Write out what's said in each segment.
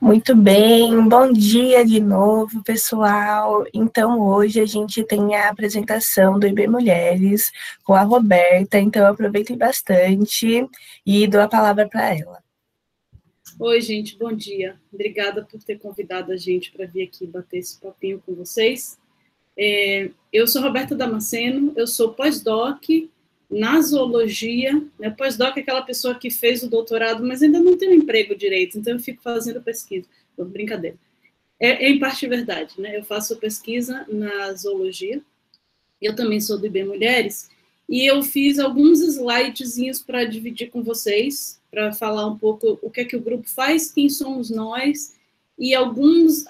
Muito bem, bom dia de novo, pessoal. Então, hoje a gente tem a apresentação do IB Mulheres com a Roberta, então aproveitem bastante e dou a palavra para ela. Oi, gente, bom dia. Obrigada por ter convidado a gente para vir aqui bater esse papinho com vocês. Eu sou Roberta Damasceno, eu sou pós-doc na zoologia, né? Pós-doc é aquela pessoa que fez o doutorado, mas ainda não tem um emprego direito, então eu fico fazendo pesquisa. Brincadeira. É em parte verdade, né? Eu faço pesquisa na zoologia, eu também sou do IB Mulheres, e eu fiz alguns slidezinhos para dividir com vocês, para falar um pouco o que é que o grupo faz, quem somos nós, e algumas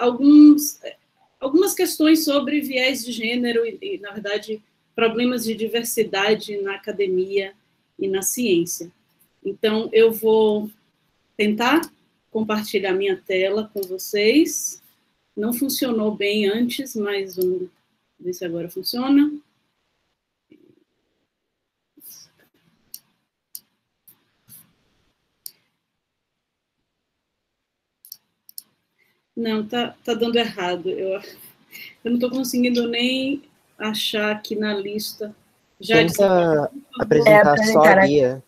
questões sobre viés de gênero e, na verdade, problemas de diversidade na academia e na ciência. Então, eu vou tentar compartilhar minha tela com vocês. Não funcionou bem antes, mas vamos ver se agora funciona. Não, tá dando errado. Eu não estou conseguindo nem achar aqui na lista. Tenta apresentar só a guia.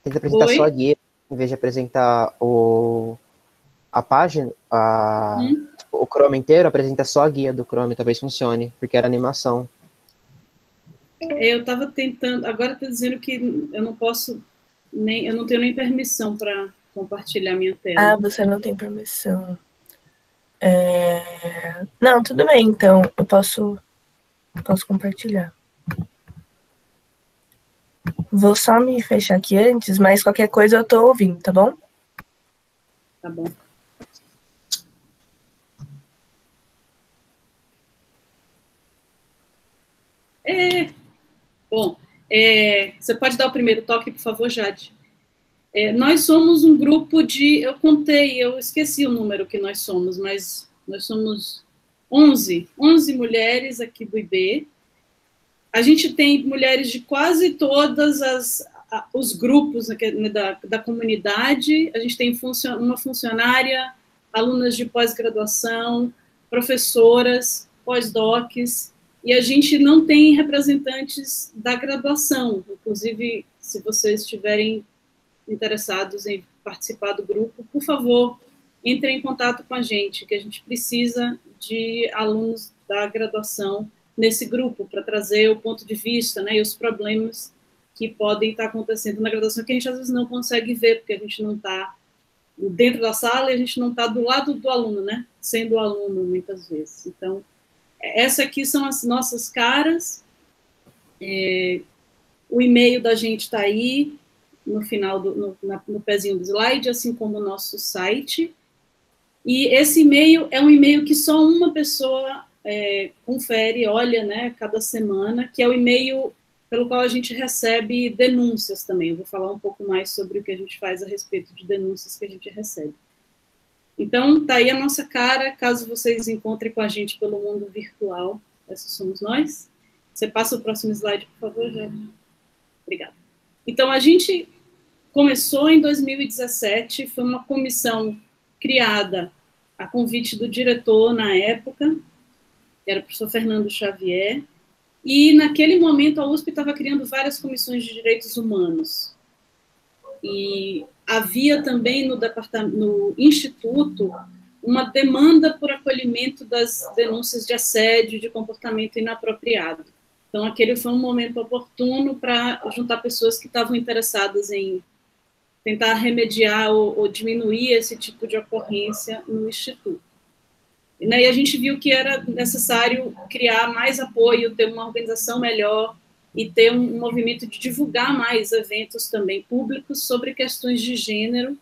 Tenta apresentar só a guia, em vez de apresentar a página, o Chrome inteiro, apresenta só a guia do Chrome, talvez funcione, porque era animação. Eu estava tentando, agora está dizendo que eu não posso, eu não tenho nem permissão para compartilhar minha tela. Ah, você não tem permissão. Não, tudo bem, então, eu posso compartilhar. Vou só me fechar aqui antes, mas qualquer coisa eu tô ouvindo, tá bom? Tá bom. Bom, você pode dar o primeiro toque, por favor, Jade? Nós somos um grupo eu esqueci o número que nós somos, mas nós somos 11 mulheres aqui do IB. A gente tem mulheres de quase todos os grupos da comunidade. A gente tem uma funcionária, alunas de pós-graduação, professoras, pós-docs, e a gente não tem representantes da graduação. Inclusive, se vocês estiverem interessados em participar do grupo, por favor, entrem em contato com a gente, que a gente precisa de alunos da graduação nesse grupo, para trazer o ponto de vista, né, e os problemas que podem estar acontecendo na graduação, que a gente às vezes não consegue ver, porque a gente não está dentro da sala e a gente não está do lado do aluno, né, sendo aluno muitas vezes. Então, essa aqui são as nossas caras, o e-mail da gente está aí, no final, no pezinho do slide, assim como o nosso site, e esse e-mail é um e-mail que só uma pessoa confere, olha, né, cada semana, que é o e-mail pelo qual a gente recebe denúncias também. Eu vou falar um pouco mais sobre o que a gente faz a respeito de denúncias que a gente recebe. Então, tá aí a nossa cara, caso vocês encontrem com a gente pelo mundo virtual, esses somos nós. Você passa o próximo slide, por favor, Jane. Obrigada. Então, a gente começou em 2017, foi uma comissão criada a convite do diretor na época, que era o professor Fernando Xavier, e naquele momento a USP estava criando várias comissões de direitos humanos. E havia também no Instituto uma demanda por acolhimento das denúncias de assédio, de comportamento inapropriado. Então, aquele foi um momento oportuno para juntar pessoas que estavam interessadas em tentar remediar ou diminuir esse tipo de ocorrência no Instituto. E a gente viu que era necessário criar mais apoio, ter uma organização melhor e ter um movimento de divulgar mais eventos também públicos sobre questões de gênero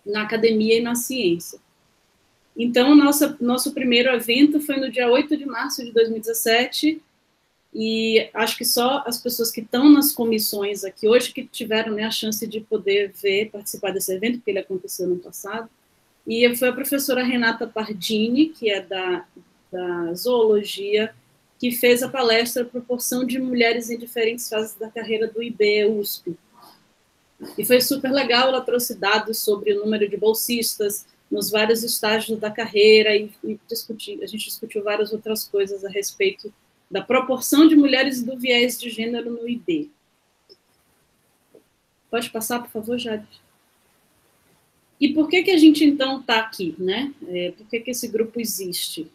na academia e na ciência. Então, nosso primeiro evento foi no dia 8 de março de 2017, e acho que só as pessoas que estão nas comissões aqui hoje que tiveram, né, a chance de poder participar desse evento, porque ele aconteceu no passado. E foi a professora Renata Pardini, que é da zoologia, que fez a palestra Proporção de Mulheres em Diferentes Fases da Carreira do IB, USP. E foi super legal, ela trouxe dados sobre o número de bolsistas, nos vários estágios da carreira, e a gente discutiu várias outras coisas a respeito da proporção de mulheres e do viés de gênero no IB. Pode passar, por favor, Jade? E por que a gente, então, está aqui, né? Por que esse grupo existe?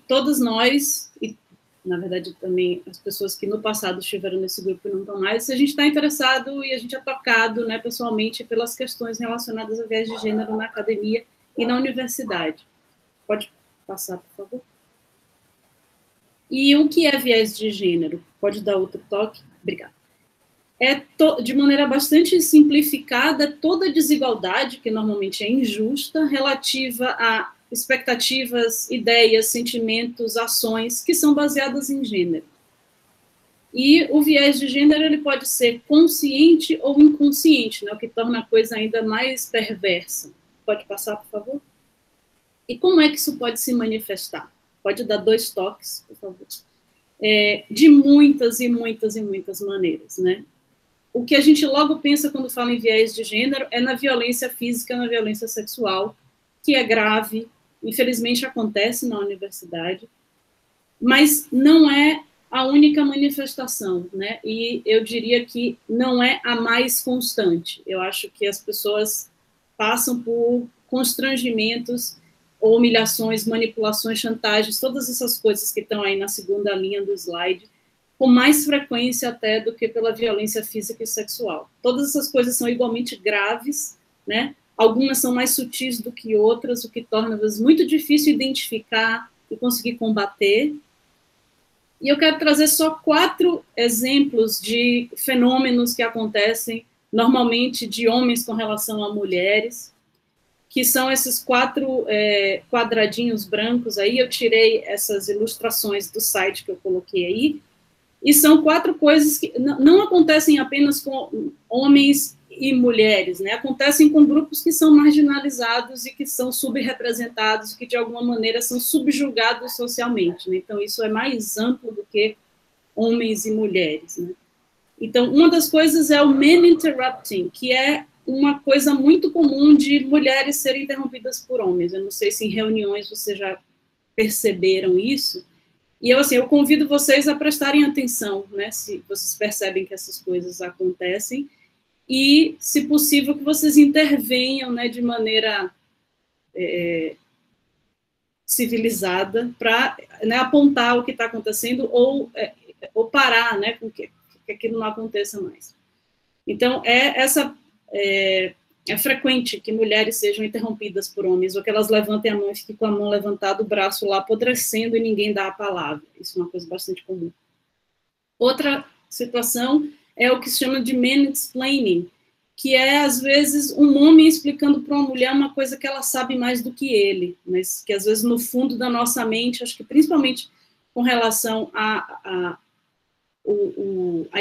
Todas nós, e, na verdade, também as pessoas que no passado estiveram nesse grupo e não estão mais, a gente está interessado e a gente é tocado, né, pessoalmente, pelas questões relacionadas ao viés de gênero na academia e na universidade. Pode passar, por favor? E o que é viés de gênero? Pode dar outro toque? Obrigada. De maneira bastante simplificada, toda desigualdade, que normalmente é injusta, relativa a expectativas, ideias, sentimentos, ações, que são baseadas em gênero. E o viés de gênero ele pode ser consciente ou inconsciente, né, o que torna a coisa ainda mais perversa. Pode passar, por favor? E como é que isso pode se manifestar? Pode dar 2 toques, por favor. De muitas e muitas e muitas maneiras, né? O que a gente logo pensa quando fala em viés de gênero é na violência física, na violência sexual, que é grave, infelizmente acontece na universidade, mas não é a única manifestação, né? E eu diria que não é a mais constante. Eu acho que as pessoas passam por constrangimentos, humilhações, manipulações, chantagens, todas essas coisas que estão aí na segunda linha do slide, com mais frequência até do que pela violência física e sexual. Todas essas coisas são igualmente graves, né? Algumas são mais sutis do que outras, o que torna, às vezes, muito difícil identificar e conseguir combater. E eu quero trazer só 4 exemplos de fenômenos que acontecem, normalmente, de homens com relação a mulheres, que são esses 4 quadradinhos brancos aí. Eu tirei essas ilustrações do site que eu coloquei aí, e são 4 coisas que não acontecem apenas com homens e mulheres, né? Acontecem com grupos que são marginalizados e que são subrepresentados, que de alguma maneira são subjugados socialmente, né? Então isso é mais amplo do que homens e mulheres, né? Então uma das coisas é o man interrupting, que é uma coisa muito comum de mulheres serem interrompidas por homens. Eu não sei se em reuniões vocês já perceberam isso. E eu convido vocês a prestarem atenção, né, se vocês percebem que essas coisas acontecem, e, se possível, que vocês intervenham, né, de maneira civilizada para, né, apontar o que está acontecendo ou parar, né, com que aquilo não aconteça mais. Então, é frequente que mulheres sejam interrompidas por homens, ou que elas levantem a mão e fiquem com a mão levantada, o braço lá apodrecendo e ninguém dá a palavra. Isso é uma coisa bastante comum. Outra situação é o que se chama de mansplaining, que é, às vezes, um homem explicando para uma mulher uma coisa que ela sabe mais do que ele, mas que, às vezes, no fundo da nossa mente, acho que principalmente com relação a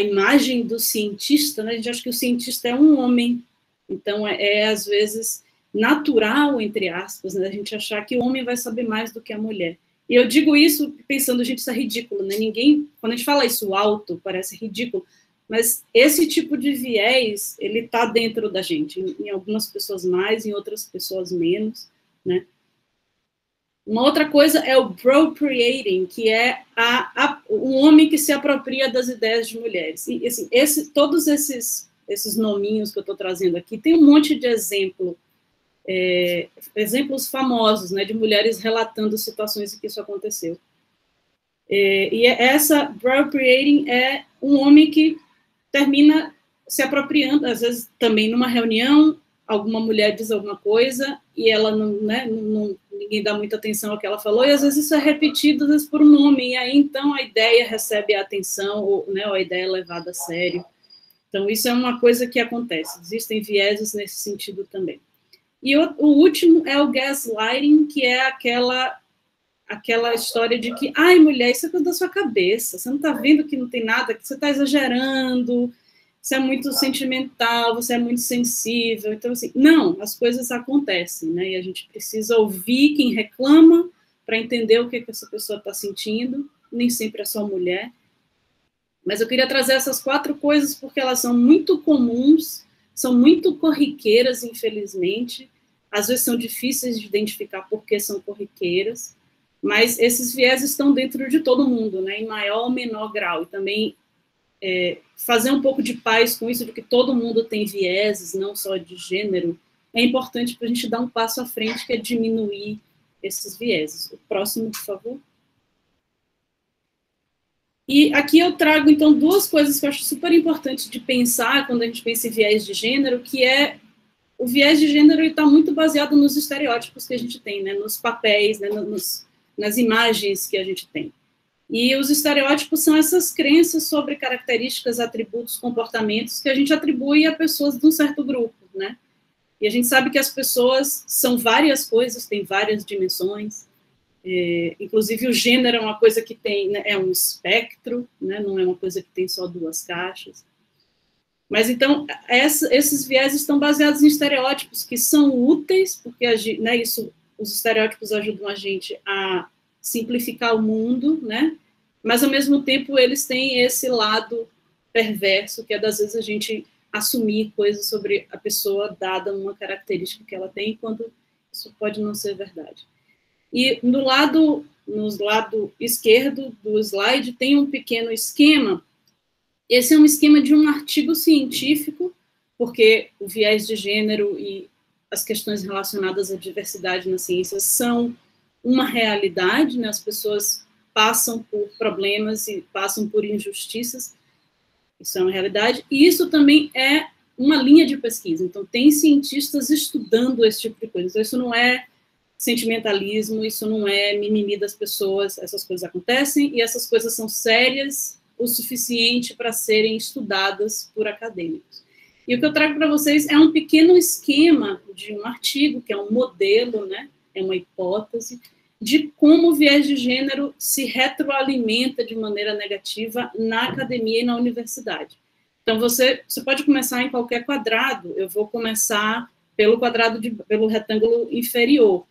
imagem do cientista, né? A gente acha que o cientista é um homem. Então, às vezes, natural, entre aspas, né, a gente achar que o homem vai saber mais do que a mulher. E eu digo isso pensando, gente, isso é ridículo, né? Quando a gente fala isso alto, parece ridículo, mas esse tipo de viés, ele está dentro da gente, em algumas pessoas mais, em outras pessoas menos, né? Uma outra coisa é o appropriating, que é um homem que se apropria das ideias de mulheres. E, assim, todos esses nominhos que eu estou trazendo aqui, tem um monte de exemplos famosos, né, de mulheres relatando situações em que isso aconteceu. E essa appropriating é um homem que termina se apropriando, às vezes também numa reunião, alguma mulher diz alguma coisa e ela ninguém dá muita atenção ao que ela falou, e às vezes isso é repetido, às vezes por um homem, e aí então a ideia recebe a atenção, ou a ideia é levada a sério. Então, isso é uma coisa que acontece. Existem vieses nesse sentido também. E o último é o gaslighting, que é aquela história de que, ai, mulher, isso é coisa da sua cabeça, você não está vendo que não tem nada, que você está exagerando, você é muito sentimental, você é muito sensível. Então, assim, não, as coisas acontecem, né? E a gente precisa ouvir quem reclama para entender o que essa pessoa está sentindo, nem sempre é só mulher. Mas eu queria trazer essas 4 coisas porque elas são muito comuns, são muito corriqueiras, infelizmente. às vezes são difíceis de identificar porque são corriqueiras, mas esses vieses estão dentro de todo mundo, né, em maior ou menor grau, e também fazer um pouco de paz com isso, de que todo mundo tem vieses, não só de gênero, é importante para a gente dar um passo à frente, que é diminuir esses vieses. O próximo, por favor. E aqui eu trago, então, duas coisas que eu acho super importantes de pensar quando a gente pensa em viés de gênero, que é o viés de gênero está muito baseado nos estereótipos que a gente tem, né, nos papéis, né, nas imagens que a gente tem. E os estereótipos são essas crenças sobre características, atributos, comportamentos que a gente atribui a pessoas de um certo grupo, né? E a gente sabe que as pessoas são várias coisas, têm várias dimensões, inclusive o gênero é uma coisa que tem, né, é um espectro, né, não é uma coisa que tem só duas caixas. Mas, então, esses vieses estão baseados em estereótipos que são úteis, porque né, os estereótipos ajudam a gente a simplificar o mundo, né? Mas, ao mesmo tempo, eles têm esse lado perverso, que é, das vezes, a gente assumir coisas sobre a pessoa dada uma característica que ela tem, quando isso pode não ser verdade. E no lado esquerdo do slide tem um pequeno esquema. Esse é um esquema de um artigo científico, porque o viés de gênero e as questões relacionadas à diversidade na ciência são uma realidade, né? As pessoas passam por problemas e passam por injustiças, isso é uma realidade, e isso também é uma linha de pesquisa, então tem cientistas estudando esse tipo de coisa, então isso não é sentimentalismo, isso não é mimimi das pessoas, essas coisas acontecem, e essas coisas são sérias o suficiente para serem estudadas por acadêmicos. E o que eu trago para vocês é um pequeno esquema de um artigo, que é um modelo, né, é uma hipótese, de como o viés de gênero se retroalimenta de maneira negativa na academia e na universidade. Então, você pode começar em qualquer quadrado, eu vou começar pelo retângulo inferior.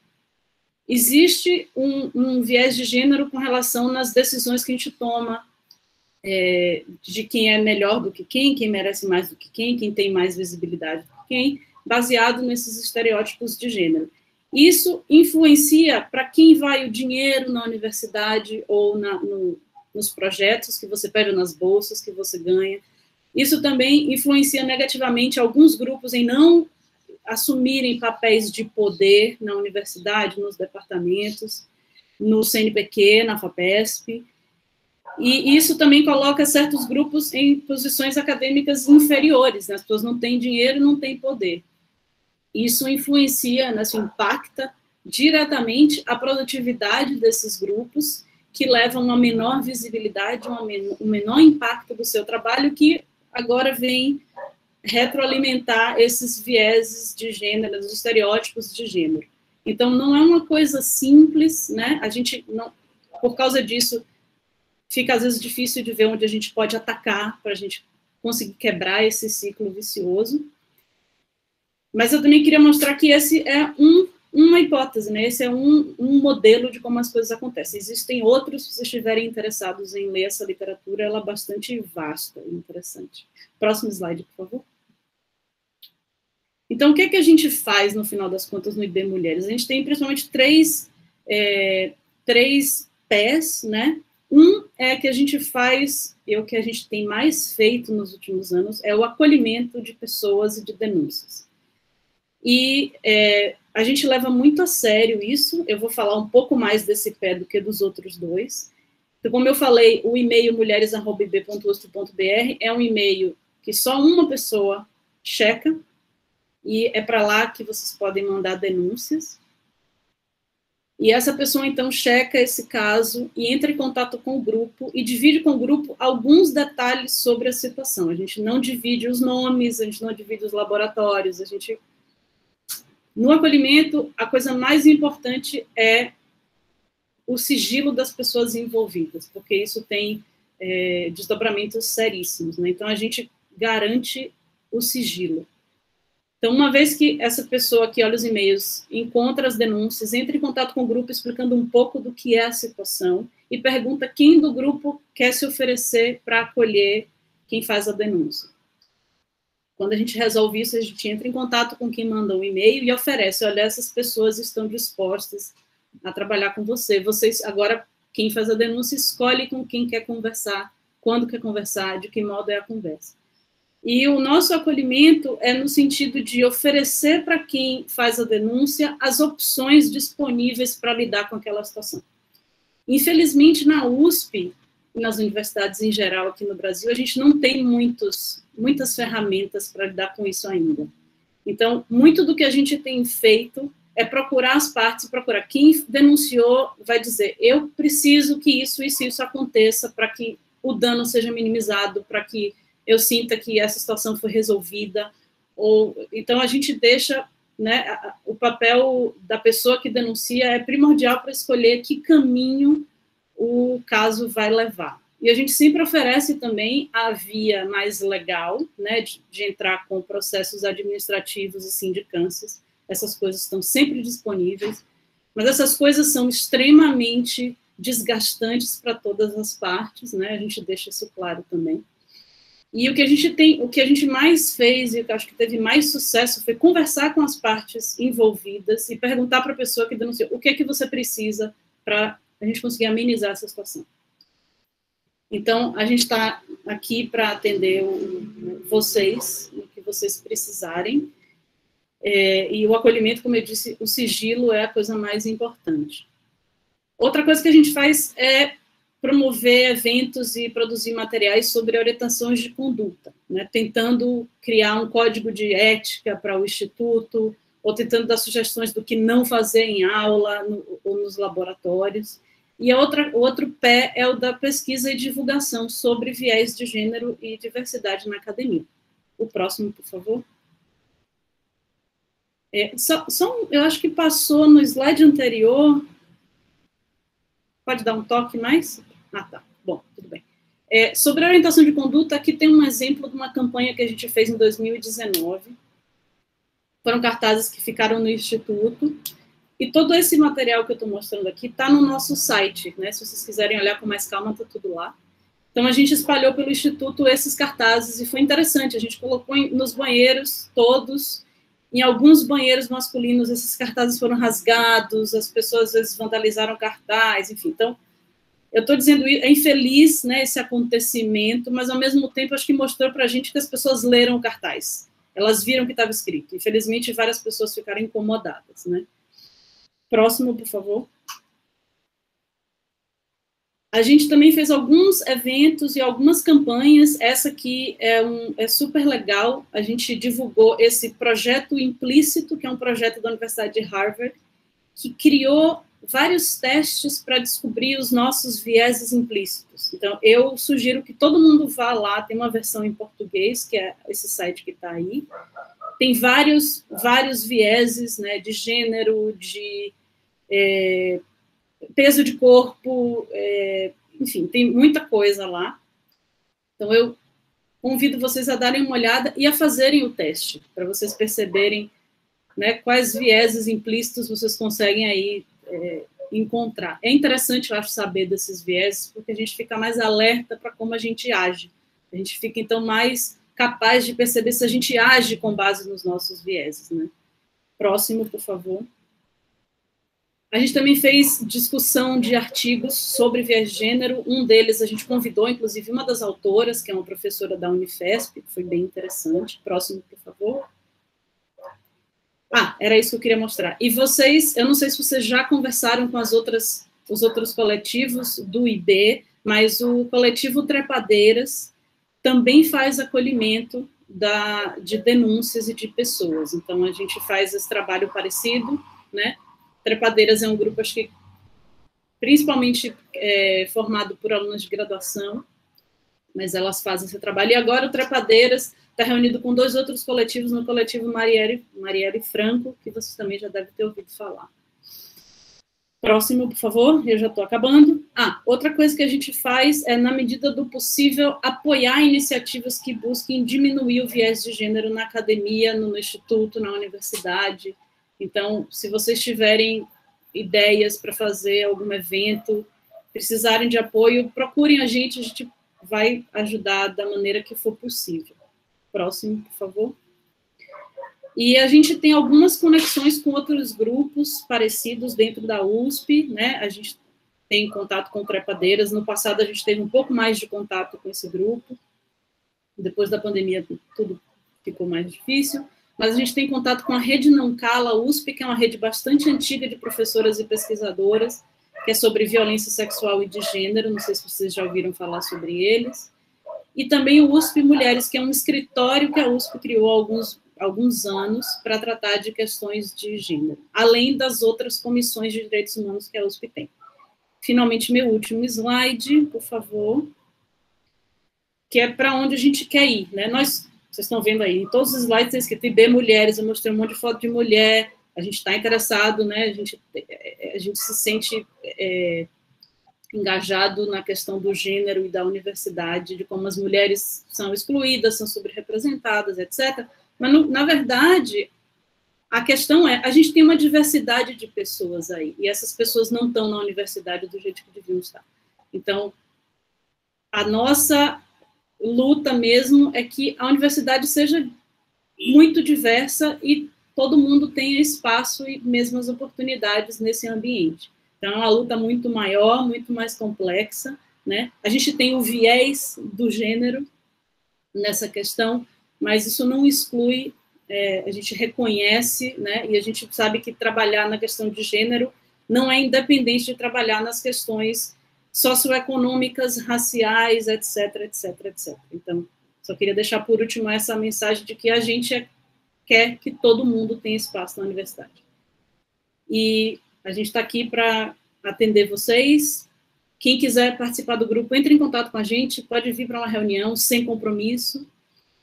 Existe um viés de gênero com relação nas decisões que a gente toma, de quem é melhor do que quem merece mais do que quem tem mais visibilidade do que quem, baseado nesses estereótipos de gênero. Isso influencia para quem vai o dinheiro na universidade ou nos projetos que você pede, nas bolsas que você ganha. Isso também influencia negativamente alguns grupos em não assumirem papéis de poder na universidade, nos departamentos, no CNPq, na FAPESP. E isso também coloca certos grupos em posições acadêmicas inferiores, né? As pessoas não têm dinheiro, não têm poder. Isso influencia, né, isso impacta diretamente a produtividade desses grupos, que levam a uma menor visibilidade, um menor impacto do seu trabalho, que agora vem retroalimentar esses vieses de gênero, os estereótipos de gênero. Então, não é uma coisa simples, né? A gente, não, por causa disso, fica às vezes difícil de ver onde a gente pode atacar para a gente conseguir quebrar esse ciclo vicioso. Mas eu também queria mostrar que esse é uma hipótese, né? Esse é um modelo de como as coisas acontecem. Existem outros, se vocês estiverem interessados em ler essa literatura, ela é bastante vasta e interessante. Próximo slide, por favor. Então, o que é que a gente faz, no final das contas, no IB Mulheres? A gente tem, principalmente, três pés, né? Um é que a gente faz, e o que a gente tem mais feito nos últimos anos, é o acolhimento de pessoas e de denúncias. E a gente leva muito a sério isso, eu vou falar um pouco mais desse pé do que dos outros dois. Então, como eu falei, o e-mail mulheres@ib.usp.br é um e-mail que só uma pessoa checa, e é para lá que vocês podem mandar denúncias. E essa pessoa, então, checa esse caso e entra em contato com o grupo e divide com o grupo alguns detalhes sobre a situação. A gente não divide os nomes, a gente não divide os laboratórios, a gente... No acolhimento, a coisa mais importante é o sigilo das pessoas envolvidas, porque isso tem desdobramentos seríssimos, né? Então, a gente garante o sigilo. Então, uma vez que essa pessoa que olha os e-mails encontra as denúncias, entra em contato com o grupo explicando um pouco do que é a situação e pergunta quem do grupo quer se oferecer para acolher quem faz a denúncia. Quando a gente resolve isso, a gente entra em contato com quem manda um e-mail e oferece, olha, essas pessoas estão dispostas a trabalhar com você. Vocês, agora, quem faz a denúncia escolhe com quem quer conversar, quando quer conversar, de que modo é a conversa. E o nosso acolhimento é no sentido de oferecer para quem faz a denúncia as opções disponíveis para lidar com aquela situação. Infelizmente, na USP, e nas universidades em geral aqui no Brasil, a gente não tem muitas ferramentas para lidar com isso ainda. Então, muito do que a gente tem feito é procurar as partes, procurar quem denunciou, vai dizer, eu preciso que isso aconteça para que o dano seja minimizado, para que eu sinta que essa situação foi resolvida. Então, a gente deixa, né, o papel da pessoa que denuncia é primordial para escolher que caminho o caso vai levar. E a gente sempre oferece também a via mais legal, né, de entrar com processos administrativos e sindicâncias. Essas coisas estão sempre disponíveis, mas essas coisas são extremamente desgastantes para todas as partes, né, a gente deixa isso claro também. E o que a gente mais fez, e eu acho que teve mais sucesso, foi conversar com as partes envolvidas e perguntar para a pessoa que denunciou o que é que você precisa para a gente conseguir amenizar essa situação. Então, a gente está aqui para atender vocês, o que vocês precisarem, e o acolhimento, como eu disse, o sigilo é a coisa mais importante. Outra coisa que a gente faz é promover eventos e produzir materiais sobre orientações de conduta, né, tentando criar um código de ética para o Instituto, ou tentando dar sugestões do que não fazer em aula ou nos laboratórios. E o outro pé é o da pesquisa e divulgação sobre viés de gênero e diversidade na academia. O próximo, por favor. Eu acho que passou no slide anterior. Pode dar um toque mais? Ah, tá. Bom, tudo bem. Sobre a orientação de conduta, aqui tem um exemplo de uma campanha que a gente fez em 2019. Foram cartazes que ficaram no Instituto. E todo esse material que eu estou mostrando aqui está no nosso site, né? Se vocês quiserem olhar com mais calma, está tudo lá. Então, a gente espalhou pelo Instituto esses cartazes e foi interessante. A gente colocou nos banheiros todos. Em alguns banheiros masculinos, esses cartazes foram rasgados, as pessoas, às vezes, vandalizaram cartaz, enfim. Então, eu estou dizendo, é infeliz, né, esse acontecimento, mas, ao mesmo tempo, acho que mostrou para a gente que as pessoas leram o cartaz. Elas viram o que estava escrito. Infelizmente, várias pessoas ficaram incomodadas, né? Próximo, por favor. A gente também fez alguns eventos e algumas campanhas. Essa aqui é super legal. A gente divulgou esse projeto implícito, que é um projeto da Universidade de Harvard, que criou vários testes para descobrir os nossos vieses implícitos. Então, eu sugiro que todo mundo vá lá. Tem uma versão em português, que é esse site que está aí. Tem vários vieses, né, de gênero, de peso de corpo, enfim, tem muita coisa lá. Então, eu convido vocês a darem uma olhada e a fazerem o teste, para vocês perceberem, né, quais vieses implícitos vocês conseguem aí encontrar. É interessante, eu acho, saber desses vieses, porque a gente fica mais alerta para como a gente age. A gente fica, então, mais capaz de perceber se a gente age com base nos nossos vieses, né? Próximo, por favor. A gente também fez discussão de artigos sobre viés de gênero. Um deles a gente convidou, inclusive, uma das autoras, que é uma professora da Unifesp, que foi bem interessante. Próximo, por favor. Era isso que eu queria mostrar. E vocês, eu não sei se vocês já conversaram com os outros coletivos do IB, mas o coletivo Trepadeiras também faz acolhimento de denúncias e de pessoas. Então, a gente faz esse trabalho parecido, né? Trepadeiras é um grupo, acho que, principalmente formado por alunas de graduação, mas elas fazem esse trabalho. E agora o Trepadeiras está reunido com 2 outros coletivos, no coletivo Marielle Franco, que vocês também já devem ter ouvido falar. Próximo, por favor, eu já estou acabando. Outra coisa que a gente faz é, na medida do possível, apoiar iniciativas que busquem diminuir o viés de gênero na academia, no instituto, na universidade. Então, se vocês tiverem ideias para fazer algum evento, precisarem de apoio, procurem a gente vai ajudar da maneira que for possível. próximo, por favor. E a gente tem algumas conexões com outros grupos parecidos dentro da USP, né? A gente tem contato com trepadeiras. No passado, a gente teve um pouco mais de contato com esse grupo. Depois da pandemia, tudo ficou mais difícil. Mas a gente tem contato com a Rede Não Cala USP, que é uma rede bastante antiga de professoras e pesquisadoras, que é sobre violência sexual e de gênero. Não sei se vocês já ouviram falar sobre eles. E também o USP Mulheres, que é um escritório que a USP criou há alguns anos para tratar de questões de gênero, além das outras comissões de direitos humanos que a USP tem. Finalmente, meu último slide, por favor, que é para onde a gente quer ir, né? Vocês estão vendo aí, em todos os slides tem escrito IB Mulheres, eu mostrei um monte de foto de mulher, a gente está interessado, né? A gente se sente engajado na questão do gênero e da universidade, de como as mulheres são excluídas, são subrepresentadas, etc. Mas, na verdade, a questão é, a gente tem uma diversidade de pessoas aí, e essas pessoas não estão na universidade do jeito que deviam estar. Então, a nossa luta mesmo é que a universidade seja muito diversa e todo mundo tenha espaço e mesmas oportunidades nesse ambiente. Então, é uma luta muito maior, muito mais complexa, né? A gente tem o viés do gênero nessa questão, mas isso não exclui, a gente reconhece, né? E a gente sabe que trabalhar na questão de gênero não é independente de trabalhar nas questões socioeconômicas, raciais, etc, etc, etc. Então, só queria deixar por último essa mensagem de que a gente quer que todo mundo tenha espaço na universidade. E a gente está aqui para atender vocês. Quem quiser participar do grupo, entre em contato com a gente, pode vir para uma reunião sem compromisso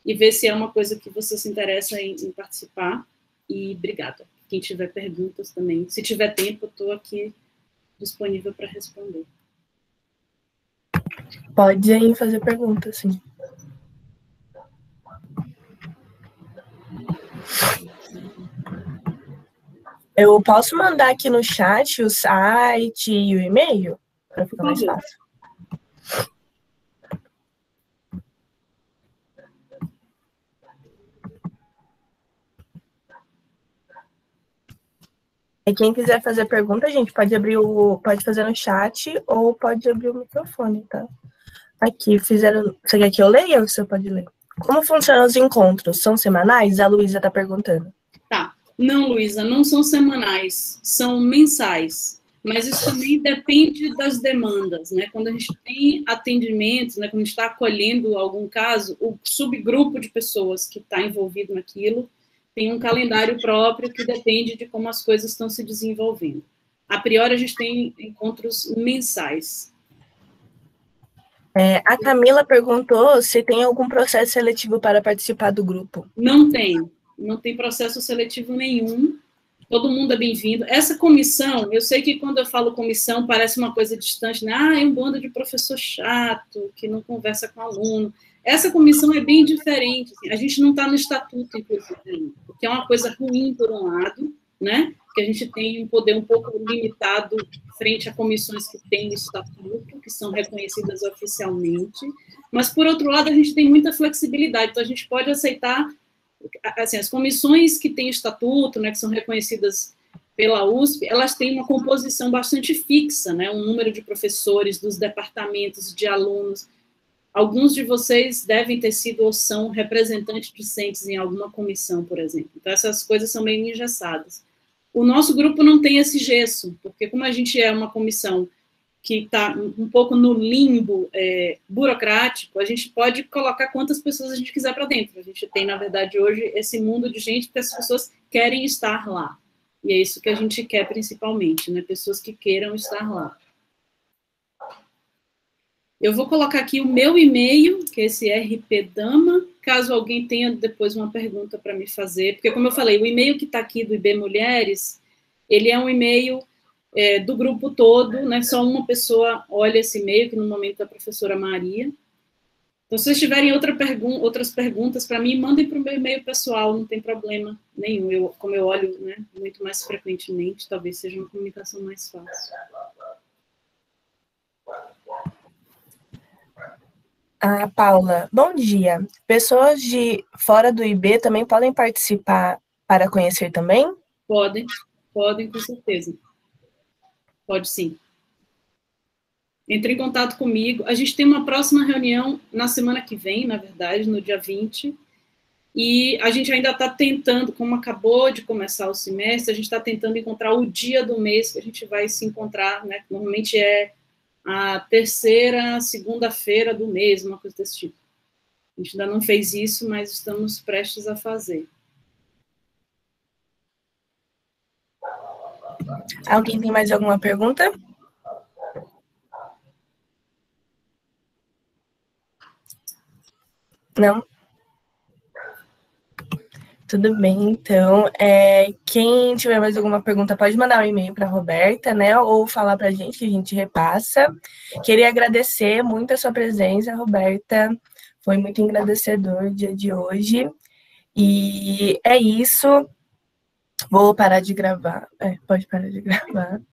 e ver se é uma coisa que você se interessa em participar. E obrigada. Quem tiver perguntas também, se tiver tempo, eu estou aqui disponível para responder. Pode aí fazer perguntas, sim. Eu posso mandar aqui no chat o site e o e-mail? Para ficar mais fácil. E quem quiser fazer pergunta, gente, pode fazer no chat ou pode abrir o microfone, tá? Aqui, você quer que eu leia ou você pode ler? Como funcionam os encontros? São semanais? A Luísa está perguntando. Tá. Não, Luísa, não são semanais, são mensais. Mas isso também depende das demandas, né? Quando a gente tem atendimentos, né? Quando a gente está acolhendo algum caso, o subgrupo de pessoas que está envolvido naquilo tem um calendário próprio que depende de como as coisas estão se desenvolvendo. A priori, a gente tem encontros mensais. A Camila perguntou se tem algum processo seletivo para participar do grupo. Não tem processo seletivo nenhum. Todo mundo é bem-vindo. Essa comissão, eu sei que quando eu falo comissão parece uma coisa distante, né? É um bando de professor chato, que não conversa com aluno. Essa comissão é bem diferente. Assim, a gente não está no estatuto, inclusive, porque é uma coisa ruim, por um lado, né? Que a gente tem um poder um pouco limitado frente a comissões que têm o estatuto, que são reconhecidas oficialmente. Mas, por outro lado, a gente tem muita flexibilidade. Então, a gente pode aceitar assim, as comissões que têm estatuto, né, que são reconhecidas pela USP, elas têm uma composição bastante fixa, né, um número de professores, dos departamentos, de alunos. Alguns de vocês devem ter sido ou são representantes discentes em alguma comissão, por exemplo. Então, essas coisas são meio engessadas. O nosso grupo não tem esse gesso, porque como a gente é uma comissão que está um pouco no limbo burocrático, a gente pode colocar quantas pessoas a gente quiser para dentro. A gente tem, na verdade, hoje, esse mundo de gente que as pessoas querem estar lá. E é isso que a gente quer, principalmente, né? Pessoas que queiram estar lá. Eu vou colocar aqui o meu e-mail, que é esse rpdama, caso alguém tenha depois uma pergunta para me fazer. Porque, como eu falei, o e-mail que está aqui do IB Mulheres, ele é um e-mail do grupo todo, né? Só uma pessoa olha esse e-mail, que no momento é a professora Maria. Então, se vocês tiverem outras perguntas para mim, mandem para o meu e-mail pessoal, não tem problema nenhum. Como eu olho, né, muito mais frequentemente, talvez seja uma comunicação mais fácil. A Paula, bom dia. Pessoas de fora do IB também podem participar para conhecer também? Podem, com certeza. Pode sim. Entre em contato comigo. A gente tem uma próxima reunião na semana que vem, na verdade, no dia 20, e a gente ainda está tentando, como acabou de começar o semestre, a gente está tentando encontrar o dia do mês que a gente vai se encontrar, né? Normalmente é a terceira segunda-feira do mês, uma coisa desse tipo. A gente ainda não fez isso, mas estamos prestes a fazer. Alguém tem mais alguma pergunta? Não? Tudo bem, então. Quem tiver mais alguma pergunta pode mandar um e-mail para a Roberta, né? Ou falar para a gente, que a gente repassa. Queria agradecer muito a sua presença, Roberta. Foi muito engrandecedor o dia de hoje. E é isso. Vou parar de gravar. Pode parar de gravar.